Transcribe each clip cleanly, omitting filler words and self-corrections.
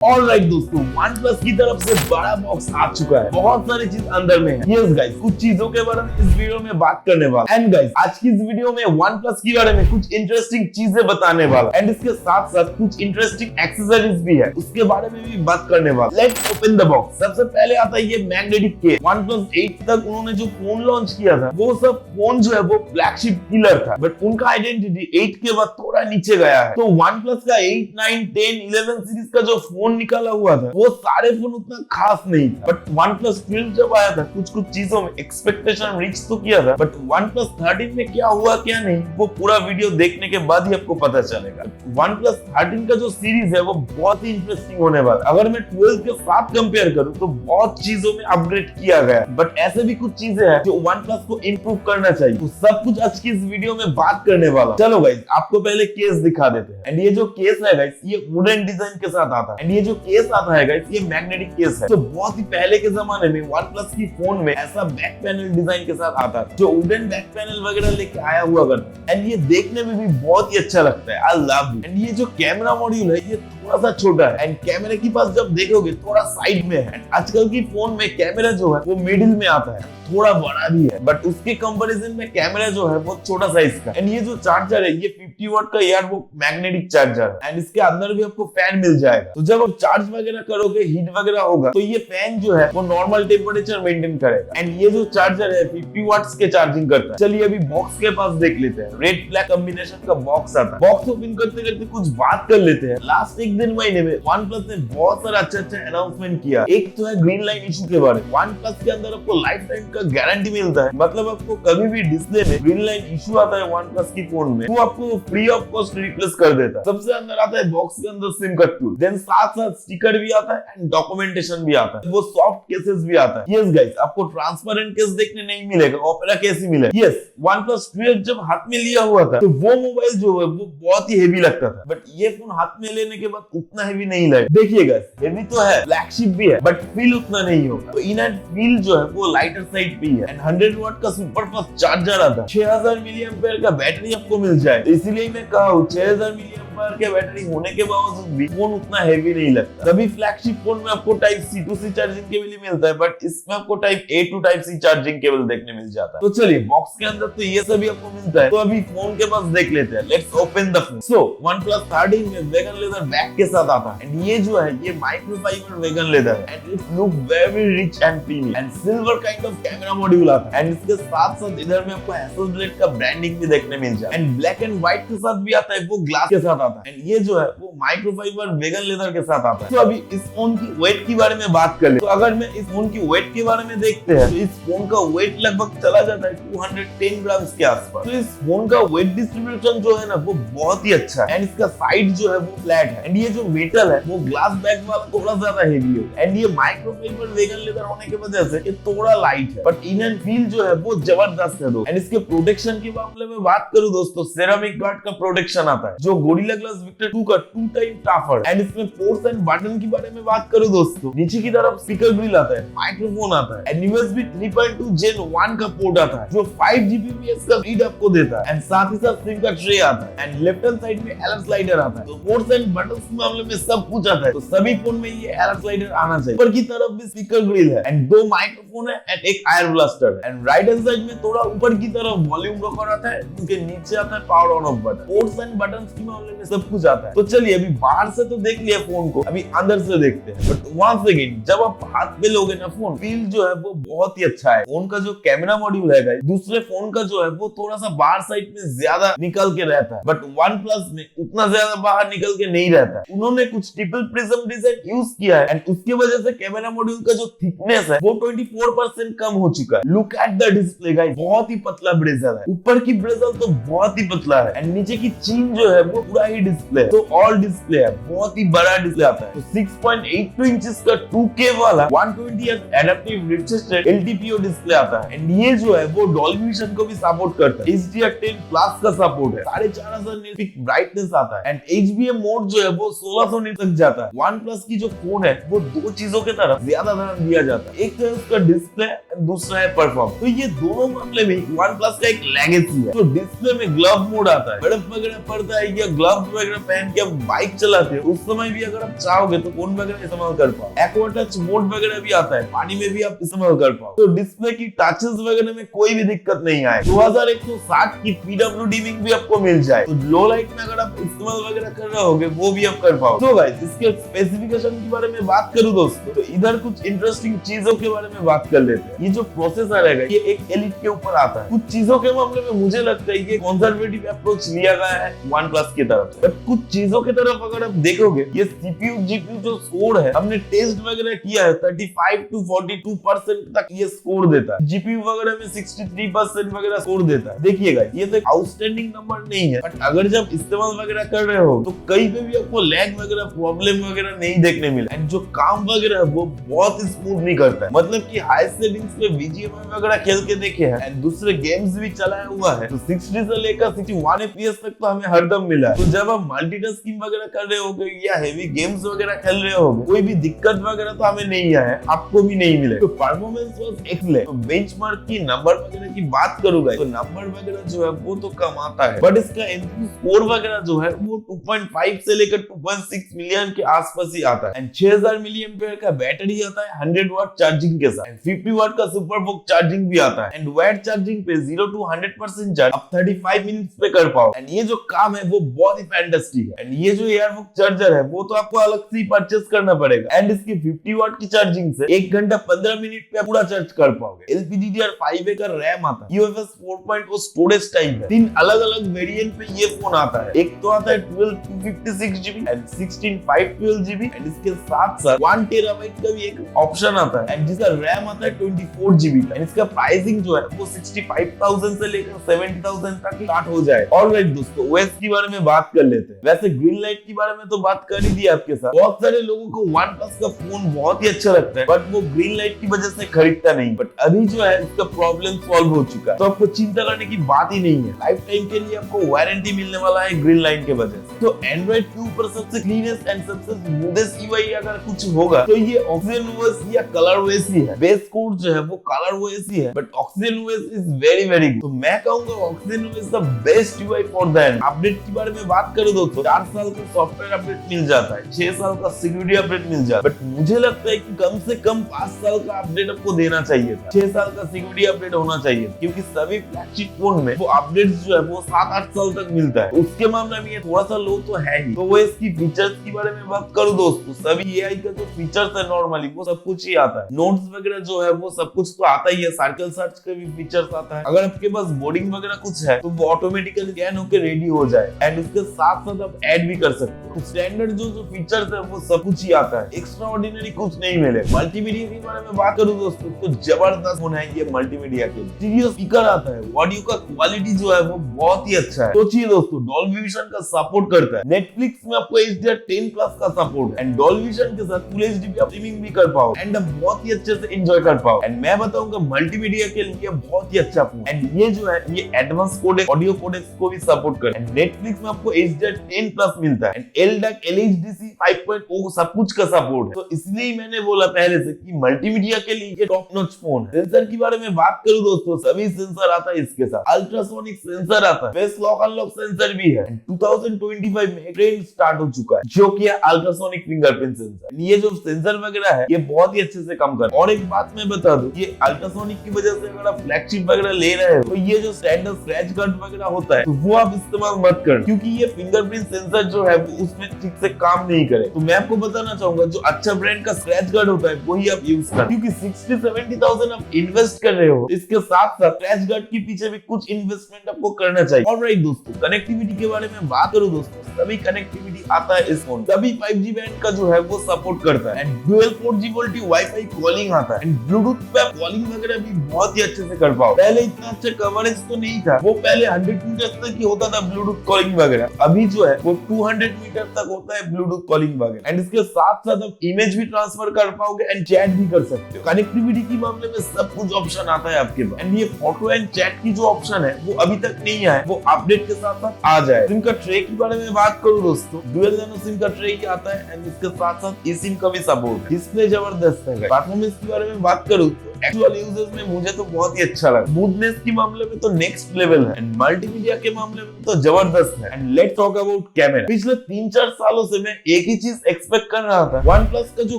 Alright दोस्तों, OnePlus की तरफ से बड़ा बॉक्स आ चुका है। बहुत सारी चीज अंदर में है। यस गाइस, कुछ चीजों के बारे में इस वीडियो में बात करने वाला। एंड गाइस, आज की इस वीडियो में OnePlus के बारे में कुछ इंटरेस्टिंग चीजें बताने वाला। एंड इसके साथ साथ कुछ इंटरेस्टिंग एक्सेसरीज भी है, उसके बारे में भी बात करने वाला। Let's open the box. सबसे पहले आता है ये मैग्नेटिक केस। OnePlus 8 तक उन्होंने जो फोन लॉन्च किया था, वो सब फोन जो है वो फ्लैगशिप किलर था, बट उनका आइडेंटिटी 8 के बाद थोड़ा नीचे गया है। तो OnePlus का 8, 9, 10, 11 सीरीज का जो फोन निकाला हुआ था, वो सारे फोन उतना खास नहीं था। बट OnePlus 12 जब आया था, कुछ चीजों में एक्सपेक्टेशन रीच तो किया था, बट OnePlus 13 में क्या हुआ क्या नहीं, वो पूरा वीडियो देखने के बाद ही आपको पता चलेगा। OnePlus 13 का जो सीरीज है वो बहुत ही इंटरेस्टिंग होने वाला। अगर मैं 12 के साथ कंपेयर करूं तो बहुत चीजों में अपग्रेड किया गया, बट ऐसे भी कुछ चीजें हैं जो OnePlus को इंप्रूव करना चाहिए। तो सब कुछ आज की इस वीडियो में बात करने वाला। चलो गाइस, आपको पहले केस दिखा देते हैं। एंड ये जो केस है गाइस, ये वुडन डिजाइन के साथ आता है। एंड ये जो केस आता है गाइस, ये मैग्नेटिक केस है। तो बहुत ही पहले के जमाने में OnePlus की फोन में ऐसा बैक पैनल डिजाइन के साथ आता था, जो वुडन बैक पैनल वगैरह लेके आया हुआ करता है। एंड ये देखने में भी बहुत ही अच्छा लगता है। I love it. एंड ये जो कैमरा मॉड्यूल है, ये थोड़ा सा छोटा है। एंड कैमरे के पास जब देखोगे थोड़ा साइड में है। आजकल की फोन में कैमरा जो है वो मिडिल में आता है, थोड़ा बड़ा भी है, बट उसके कंपैरिजन में कैमरा जो है वो छोटा साइज का। एंड ये जो चार्जर है, ये 50 वाट का यार वो मैग्नेटिक चार्जर है। एंड इसके अंदर भी आपको फैन मिल जाएगा। तो जब आप चार्ज वगैरह करोगे, हीट वगैरह होगा, तो ये फैन जो है वो नॉर्मल टेम्परेचर मेंटेन करेगा। एंड ये जो चार्जर है 50 वाट्स के चार्जिंग करता है। चलिए अभी बॉक्स के पास देख लेते हैं। रेड ब्लैक कॉम्बिनेशन का बॉक्स आता है। बॉक्स ओपन करते करते कुछ बात कर लेते हैं। लास्ट एक दिन महीने में OnePlus ने बहुत सारा अच्छा अनाउंसमेंट किया। एक तो है ग्रीन लाइन इशू के बारे में। OnePlus के अंदर आपको लाइफ टाइम का गारंटी मिलता है, मतलब आपको कभी भी डिस्प्ले में ग्रीन लाइन इशू आता है OnePlus की फोन में, तो आपको फ्री ऑफ कॉस्ट रिप्लेस कर देता है। सबसे अंदर आता है बॉक्स के अंदर सिम कार्ड टूल, देन साथ साथ स्टिकर भी आता है एंड डॉक्यूमेंटेशन भी आता है। वो सॉफ्ट केसेस भी आता है। यस गाइस, आपको ट्रांसपेरेंट केस देखने नहीं मिलेगा, ओपेरा केस ही मिलेगा। यस, OnePlus 12 जब हाथ में लिया हुआ था, तो वो मोबाइल जो है वो बहुत ही हेवी लगता था, बट ये फोन हाथ में लेने के बाद उतना हेवी नहीं लगा। देखिएगा, हेवी तो है, फ्लैगशिप भी है, बट फील उतना नहीं होगा। तो इन एंड फील जो है वो लाइटर साइड पे ही है। एंड 100 वाट का सुपर फास्ट चार्जर आता है। 6000 मिली एम्पेयर का बैटरी आपको मिल जाए। तो इसीलिए मैं कहा हूँ 6000 मिली एम्पेयर के बैटरी होने के बावजूद भी फोन उतना हेवी नहीं लगता। तभी फ्लैगशिप फोन में आपको type C to C charging cable ही मिलता है, बट इसमें आपको type A to type C charging cable देखने मिल जाता है। तो चलिए, बॉक्स के अंदर तो ये सभी आपको मिलता है। तो अभी फोन के पास देख लेते हैं। Let's open the phone. So OnePlus 13 में वेगन लेदर बैक के साथ आता है। एंड ये जो है ये माइक्रोफाइबर वेगन लेदर है। And it look very rich and premium. And silver kind of camera module आता है। एंड इसके साथ साथ इधर में आपको Hasselblad का ब्रांडिंग भी देखने मिल जाए। एंड ब्लैक एंड व्हाइट के साथ भी आता है, वो ग्लास के साथ आता है। एंड ये जो है वो माइक्रोफाइबर वेगन लेदर के साथ आता है। तो अभी इस फोन की वेट के बारे में बात कर ले। तो अगर मैं इस फोन की वेट के बारे में देखते हैं, तो इस फोन का वेट लगभग चला जाता है 210 ग्राम के आसपास। तो इस फोन का वेट डिस्ट्रीब्यूशन जो है ना वो बहुत ही अच्छा है। एंड इसका साइड जो है वो फ्लैट है। एंड ये जो मेटल है वो ग्लास बैक वाला थोड़ा ज्यादा हेवी है। एंड ये माइक्रोफाइबर वेगन लेदर होने की वजह से ये थोड़ा लाइट है, बट इन एंड फील जो है वो जबरदस्त है। एंड इसके प्रोटेक्शन के मामले में बात करूं दोस्तों, सेरामिक गार्ड का प्रोटेक्शन आता है, जो गोरिल्ला ग्लास विक्टर 2 का 2 टाइम टफर। एंड इसमें पोर्ट्स एंड बटन के बारे में बात करूं दोस्तों, नीचे की तरफ स्पीकर ग्रिल आता है, माइक्रोफोन आता है, एंड USB 3.2 Gen 1 का पोर्ट आता है, जो 5 Gbps का रीड आपको देता है। एंड साथ ही साथ सिम का ट्रे आता है। एंड लेफ्ट हैंड साइड में एलर स्लाइडर आता है। तो पोर्ट्स एंड बटन्स के मामले में सब कुछ आता है। तो सभी फोन में ये एलर स्लाइडर आना चाहिए। ऊपर की तरफ भी स्पीकर ग्रिल है एंड 2 माइक्रोफोन है एंड एक आयर ब्लास्टर है। एंड राइट हैंड साइड में थोड़ा ऊपर की तरफ वॉल्यूम रॉकर आता है, उनके नीचे आता है power on off button. Ports and buttons के मामले में सब कुछ आता है। तो चलिए, अभी बाहर से तो देख लिया फोन को, अभी अंदर से देखते हैं। बट वंस अगेन, जब आप हाथ में लोगे ना फोन, फील जो है वो बहुत ही अच्छा है। फोन का जो कैमरा मॉड्यूल है गाइस, दूसरे फोन का जो है वो थोड़ा सा बाहर साइड में ज्यादा निकल के रहता है, बट OnePlus में उतना ज्यादा बाहर निकल के नहीं रहता है। उन्होंने कुछ ट्रिपल प्रिज्म डिजाइन यूज किया है। एंड उसकी वजह से कैमरा मॉड्यूल का जो थिकनेस है वो 24% कम हो चुका है। Look at the display guys, बहुत ही पतला ब्रेजल है। ऊपर की ब्रेजल तो बहुत ही पतला है। एंड नीचे की चीन जो है वो पूरा ही डिस्प्ले है। तो ऑल डिस्प्ले है, बहुत ही बड़ा डिस्प्ले आता है। तो 6.82 इंचेस का 2K वाला 120Hz adaptive refresh rate LTPO display आता है। एंड ये जो है वो डॉल्बी विजन को भी सपोर्ट करता है। HDR10 प्लस का सपोर्ट है। 4500 निट ब्राइटनेस आता है। एंड HBM मोड जो है वो 1600 निट तक जाता है। OnePlus की जो फोन है वो दो चीजों की तरफ ज्यादा ध्यान दिया जाता है। एक तो है उसका डिस्प्ले, दूसरा है परफॉर्मेंस। तो ये दोनों मामले में OnePlus का एक लेगेसी है। तो डिस्प्ले में ग्लव मोड आता है, बर्फ वगैरह पड़ता है या ग्लव ग्लव्स वगैरह पहन के आप बाइक चलाते हो, उस समय भी अगर आप चाहोगे तो फोन वगैरह इस्तेमाल कर पाओ। एक्वा टच मोड वगैरह भी आता है, पानी में भी आप इस्तेमाल कर पाओ। तो डिस्प्ले की टचेस वगैरह में कोई भी दिक्कत नहीं आए। 2160 की PWD डिमिंग भी आपको मिल जाए, तो लो लाइट में अगर आप इस्तेमाल वगैरह कर रहे होगे वो भी आप कर पाओ। तो गाइस इसके स्पेसिफिकेशन के बारे में बात करूं दोस्तों, तो इधर कुछ इंटरेस्टिंग चीजों के बारे में बात कर लेते हैं। ये जो प्रोसेसर है ये एक एलिट के ऊपर आता है। कुछ चीजों के मामले में मुझे लगता है ये कंजर्वेटिव अप्रोच लिया गया है OnePlus की तरफ से, बट कुछ चीजों की तरफ अगर आप देखोगे, ये CPU GPU जो स्कोर है, हमने टेस्ट वगैरह किया है, 35 to 42% तक ये स्कोर देता है। GPU वगैरह में 63% वगैरह स्कोर देता है। देखिएगा ये तो एक आउटस्टैंडिंग नंबर नहीं है, बट अगर जब इस्तेमाल वगैरह कर रहे हो तो कहीं पे भी आपको लैग वगैरह प्रॉब्लम वगैरह नहीं देखने मिला। एंड जो काम वगैरह है वो बहुत स्मूथ नहीं करता है, मतलब कि हाई सेटिंग्स पे BGMI वगैरह खेल के देखे हैं एंड दूसरे गेम्स भी चलाया हुआ है, तो 60 से लेकर 61 FPS तक तो हमें हरदम मिला है। तो जब आप मल्टीटास्किंग वगैरह कर रहे होगे या हेवी गेम्स वगैरह खेल रहे होगे, कोई भी दिक्कत वगैरह तो हमें नहीं आया है, आपको भी नहीं मिले। तो परफॉर्मेंस वाज एक्सीलेंट। तो बेंचमार्क की नंबर वगैरह की बात करूंगा तो नंबर वगैरह जो है वो तो कम आता है, बट इसका एमपी स्कोर वगैरह जो है वो 2.5 से लेकर 2.6 मिलियन के आसपास ही आता है। एंड 6000 mAh का बैटरी आता है 100 वाट चार्जिंग के साथ, 50 वाट का सुपरबुक चार्जिंग भी आता है। एंड वाट चार्जिंग पे 0 to 100% चार्ज आप 35 मिनट्स पे कर पाओ। एंड ये जो काम है वो बहुत ही फैंटास्टिक है। एंड ये जो एयरबुक चार्जर है वो तो आपको अलग से परचेस करना पड़ेगा। एंड इसकी 50 वाट की चार्जिंग से 1 घंटा 15 मिनट पे पूरा चार्ज कर पाओगे। LPDDR5A का रैम आता है, UFS 4.0 स्टोरेज टाइप है। 3 अलग अलग वेरिएंट पे ये फोन आता है। एक तो आता है 12/256GB एंड 16/512GB एंड इसके साथ साथ 1 टेराबाइट का भी एक ऑप्शन आता है एंड जिसका रैम आता है 24GB का। एंड इसका प्राइसिंग जो है वो 65,000 से लेकर 70,000 तक स्टार्ट हो जाए। ऑलराइट दोस्तों, OS के बारे में बात कर लेते हैं। वैसे ग्रीन लाइट के बारे में तो बात कर ही दी आपके साथ। बहुत सारे लोगों को OnePlus का फोन बहुत ही अच्छा लगता है, बट वो ग्रीन लाइट की वजह से खरीदता नहीं। बट अभी जो है इसका प्रॉब्लम सॉल्व हो चुका है, तो आपको चिंता करने की बात ही नहीं है। लाइफ टाइम के लिए आपको वारंटी मिलने वाला है ग्रीन लाइट के वजह से। तो एंड्रॉइड के ऊपर सबसे क्लीनेस्ट एंड सबसे स्मूथेस्ट UI अगर कुछ होगा तो ये OxygenOS या ColorOS ही है। बेस कोड जो है वो ColorOS ही है, but OxygenOS is very very good. तो मैं कहूंगा OxygenOS the best UI for that. Update के बारे में बात करूं दोस्तों, 4 साल का सॉफ्टवेयर अपडेट मिल जाता है, 6 साल का सिक्योरिटी अपडेट मिल जाता है, बट मुझे लगता है कि कम से कम 5 साल का अपडेट आपको देना चाहिए था। 6 साल का सिक्योरिटी अपडेट होना चाहिए, क्योंकि सभी फ्लैगशिप फोन में वो अपडेट्स जो है वो 7-8 साल तक मिलता है। उसके मामले में ये थोड़ा सा लो तो है ही। तो वो इसकी फीचर्स के बारे में बात करूं दोस्तों, सभी AI का जो फीचर्स है नॉर्मली वो सब कुछ ही आता है। नोट्स वगैरह जो है वो सब कुछ तो आता ही है, सर्कल सर्च का भी फीचर्स आता है। अगर आपके पास बोर्डिंग वगैरह कुछ है तो वो ऑटोमेटिकली स्कैन होकर रेडी हो जाए एंड इसके साथ साथ आप ऐड भी कर सकते हो। तो स्टैंडर्ड जो फीचर्स है वो सब कुछ ही आता है, एक्स्ट्रा ऑर्डिनरी कुछ नहीं मिले। मल्टीमीडिया के बारे में बात करूं दोस्तों तो जबरदस्त फोन है ये मल्टीमीडिया के लिए। स्टीरियो स्पीकर आता है, ऑडियो का क्वालिटी जो है वो बहुत ही अच्छा है। सोचिए दोस्तों, डॉल्बी विजन का सपोर्ट करता है। नेटफ्लिक्स में आपको HDR10+ का सपोर्ट है एंड डॉल्बी विजन के साथ फुल HD पे आप स्ट्रीमिंग भी कर पाओ एंड आप बहुत ही अच्छे से एंजॉय कर पाओ। एंड मैं बताऊंगा मल्टीमीडिया के लिए बहुत ही अच्छा फोन। एंड ये जो है ये एडवांस कोडेक ऑडियो कोडेक्स को भी सपोर्ट करता है। एंड नेटफ्लिक्स में आपको HDR10+ मिलता है एंड LDAC LHDC 5.0 सब कुछ का सपोर्ट है। तो इसलिए मैंने बोला पहले से कि मल्टीमीडिया के लिए ये टॉप नॉच फोन है। सेंसर के बारे में बात करूं दोस्तों, सभी सेंसर आता है इसके साथ। अल्ट्रासोनिक सेंसर आता है, फेस लॉक अनलॉक सेंसर भी है। 2025 में ट्रेंड स्टार्ट हो चुका है जो कि है अल्ट्रासोनिक फिंगरप्रिंट सेंसर। ये जो सेंसर वगैरह है ये बहुत ही अच्छे से काम कर रहा है। और एक बात मैं बता दूं, ये अल्ट्रासोनिक की वजह से अगर आप फ्लैगशिप वगैरह ले रहे हो तो ये जो स्टैंडर्ड स्क्रैच गार्ड वगैरह होता है तो वो आप इस्तेमाल मत करना, क्योंकि ये फिंगरप्रिंट सेंसर जो है वो उसमें ठीक से काम नहीं करे। तो मैं आपको बताना चाहूंगा जो अच्छा ब्रांड का स्क्रैच गार्ड होता है वही आप यूज करें, क्योंकि 60-70,000 आप इन्वेस्ट कर रहे हो, इसके साथ साथ स्क्रैच गार्ड के पीछे भी कुछ इन्वेस्टमेंट आपको करना चाहिए। ऑलराइट दोस्तों, कनेक्टिविटी के बारे में बात करूं दोस्तों, सभी कनेक्टिविटी आता है इस फोन। सभी 5G बैंड का जो है वो सपोर्ट करता है and dual 4G VoLTE wifi calling आता है एंड ब्लूटूथ पे आप कॉलिंग वगैरह भी बहुत ही अच्छे से कर पाओ। पहले इतना अच्छा कवरेज तो नहीं था, वो पहले 100 मीटर तक ही होता था ब्लूटूथ कॉलिंग वगैरह, अभी जो है वो 200 मीटर तक होता है ब्लूटूथ कॉलिंग वगैरह। एंड इसके साथ साथ आप इमेज भी ट्रांसफर कर पाओगे एंड चैट भी कर सकते हो। कनेक्टिविटी के मामले में सब कुछ ऑप्शन आता है आपके पास एंड ये फोटो एंड चैट की जो ऑप्शन है वो अभी तक नहीं आया है, वो अपडेट के साथ साथ आ जाए। सिम का ट्रे के बारे में बात करूं दोस्तों, डुअल नैनो सिम का ट्रे ही आता है एंड इसके साथ साथ ई सिम का भी सपोर्ट है। डिस्प्ले जबरदस्त है। परफॉर्मेंस के बारे में बात करूं तो एक्चुअल यूजेस में मुझे तो बहुत ही अच्छा लगा। स्मूथनेस के मामले में तो नेक्स्ट लेवल है एंड मल्टीमीडिया के मामले में तो जबरदस्त है। And let's talk about camera. पिछले 3-4 सालों से मैं एक ही चीज एक्सपेक्ट कर रहा था, OnePlus का जो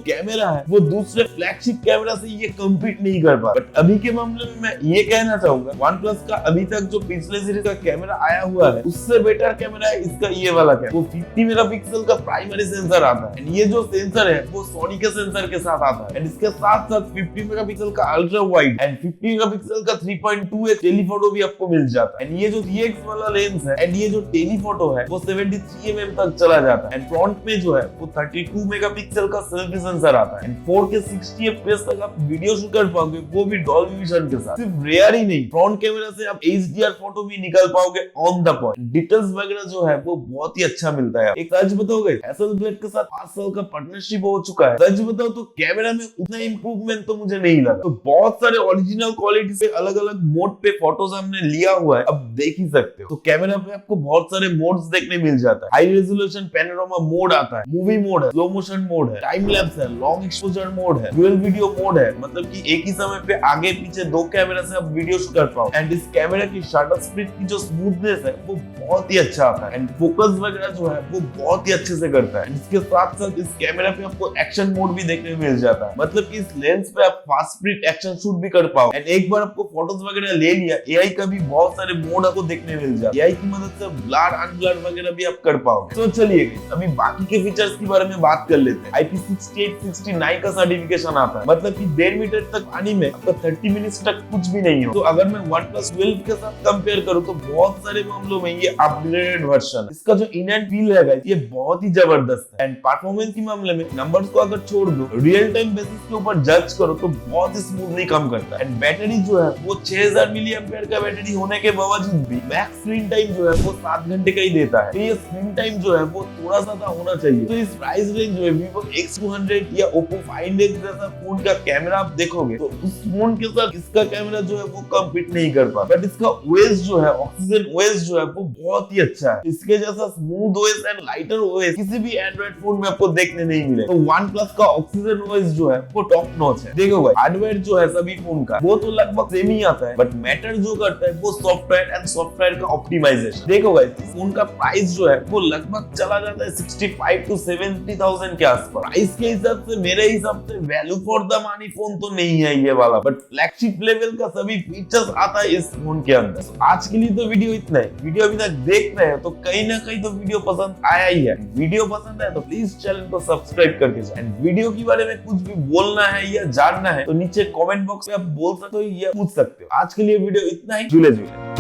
कैमरा है वो दूसरे फ्लैगशिप कैमरा से ये कम्पीट नहीं कर पा। बट अभी के मामले में मैं ये कहना चाहूंगा, OnePlus का अभी तक जो पिछले सीरीज का कैमरा आया हुआ है उससे बेटर कैमरा है इसका ये वाला कैमरा। वो 50 मेगापिक्सल का प्राइमरी सेंसर आता है एंड ये जो सेंसर है वो सोनी के सेंसर के साथ आता है एंड इसके साथ साथ 50 मेगापिक्सल का अल्ट्रा वाइड एंड 50 मेगापिक्सल का 3.2x टेलीफोटो भी आपको मिल जाता है। एंड ये जो 3x वाला लेंस है एंड ये जो टेलीफोटो है वो 73 mm तक चला जाता है एंड फ्रंट में जो है वो 32 मेगापिक्सल का सेल्फी सेंसर आता है एंड 4K 60 FPS तक आप वीडियो शूट कर पाओगे, वो भी डॉल्बी विजन के साथ। सिर्फ रेयर ही नहीं, फ्रंट कैमरा से आप HDR फोटो भी निकाल पाओगे ऑन द पॉइंट। डिटेल्स वगैरह जो है वो बहुत ही अच्छा मिलता है। एक सच बताओगे, हैसलब्लेड के साथ 5 साल का पार्टनरशिप हो चुका है। सच बताओ तो कैमरा में उतना इंप्रूवमेंट तो मुझे नहीं लगा। तो बहुत सारे ओरिजिनल क्वालिटी से अलग अलग मोड पे फोटोज हमने लिया हुआ है, अब देख ही सकते हो। तो कैमरा पे आपको बहुत सारे मोड्स देखने मिल जाता है। हाई रेजोल्यूशन पैनोरामा मोड आता है, मूवी मोड है, स्लो मोशन मोड है, टाइम लैप्स है, लॉन्ग एक्सपोजर मोड है, डुअल वीडियो मोड है, मतलब कि एक ही समय पे आगे पीछे 2 कैमरा से आप वीडियो शूट कर पाओ। एंड इस कैमरा की शटर स्पीड की जो स्मूथनेस है वो बहुत ही अच्छा आता है एंड फोकस वगैरह जो है वो बहुत ही अच्छे से करता है। इसके साथ साथ इस कैमरा पे आपको एक्शन मोड भी देखने मिल जाता है, मतलब कि इस लेंस पे आप फास्ट स्पीड एक्शन शूट भी कर पाओ। एंड एक बार आपको फोटोज वगैरह ले लिया, एआई का भी बहुत सारे मोड आपको देखने मिल जाता है। एआई की मदद से ब्लर अनब्लर वगैरह भी आप कर पाओगे। तो चलिए अभी बाकी के फीचर्स के बारे में बात कर लेते हैं। IP6869 का सर्टिफिकेशन आता है, मतलब कि 1.5 मीटर तक पानी में आपका 30 मिनट्स तक कुछ भी नहीं हो। तो अगर मैं OnePlus 12 के साथ कंपेयर करूं तो बहुत सारे मामलों में ये अपग्रेडेड वर्जन है। इसका जो इन एंड फील है गाइस ये बहुत ही जबरदस्त है। एंड परफॉर्मेंस के मामले में नंबर्स को अगर छोड़ दो, रियल टाइम बेसिस के ऊपर जज करो तो बहुत ही स्मूथली काम करता है। एंड बैटरी जो है वो 6000 mAh का बैटरी होने के बावजूद भी मैक्स स्क्रीन टाइम जो है वो 7 घंटे का ही देता है। तो ये स्क्रीन टाइम जो है वो थोड़ा सा होना चाहिए। तो इस प्राइस रेंज में Vivo X200 या Oppo Find X जैसा फोन का कैमरा आप देखोगे तो उस फोन के साथ इसका कैमरा जो है वो कम्पीट नहीं कर पाता। बट इसका OS जो है, ऑक्सीजन OS जो है वो बहुत ही अच्छा है। इसके जैसा smooth OS and lighter OS किसी भी एंड्रॉइड फोन में आपको देखने नहीं मिले। तो OnePlus का ऑक्सीजन OS जो है वो टॉप नॉच है। देखो भाई, हार्डवेयर जो है सभी फोन का वो तो लगभग सेम ही आता है, बट मैटर जो करता है वो सॉफ्टवेयर एंड सॉफ्टवेयर का ऑप्टिमाइजेशन। देखो भाई, फोन का प्राइस जो है वो लगभग चला जाता है 65 to 70,000 के आसपास। प्राइस के हिसाब से मेरे हिसाब से value for the money phone तो नहीं है ये वाला, बट फ्लैगशिप लेवल का सभी फीचर्स आता है इस फोन के अंदर। तो आज के लिए तो वीडियो इतना ही। वीडियो अभी तक देख रहे हैं तो कहीं ना कहीं तो वीडियो पसंद आया ही है। वीडियो पसंद है तो प्लीज चैनल को सब्सक्राइब करके जाओ। एंड वीडियो के बारे में कुछ भी बोलना है या जानना है तो नीचे कमेंट बॉक्स में आप बोल सकते हो या पूछ सकते हो। आज के लिए वीडियो इतना ही। जुले जुले।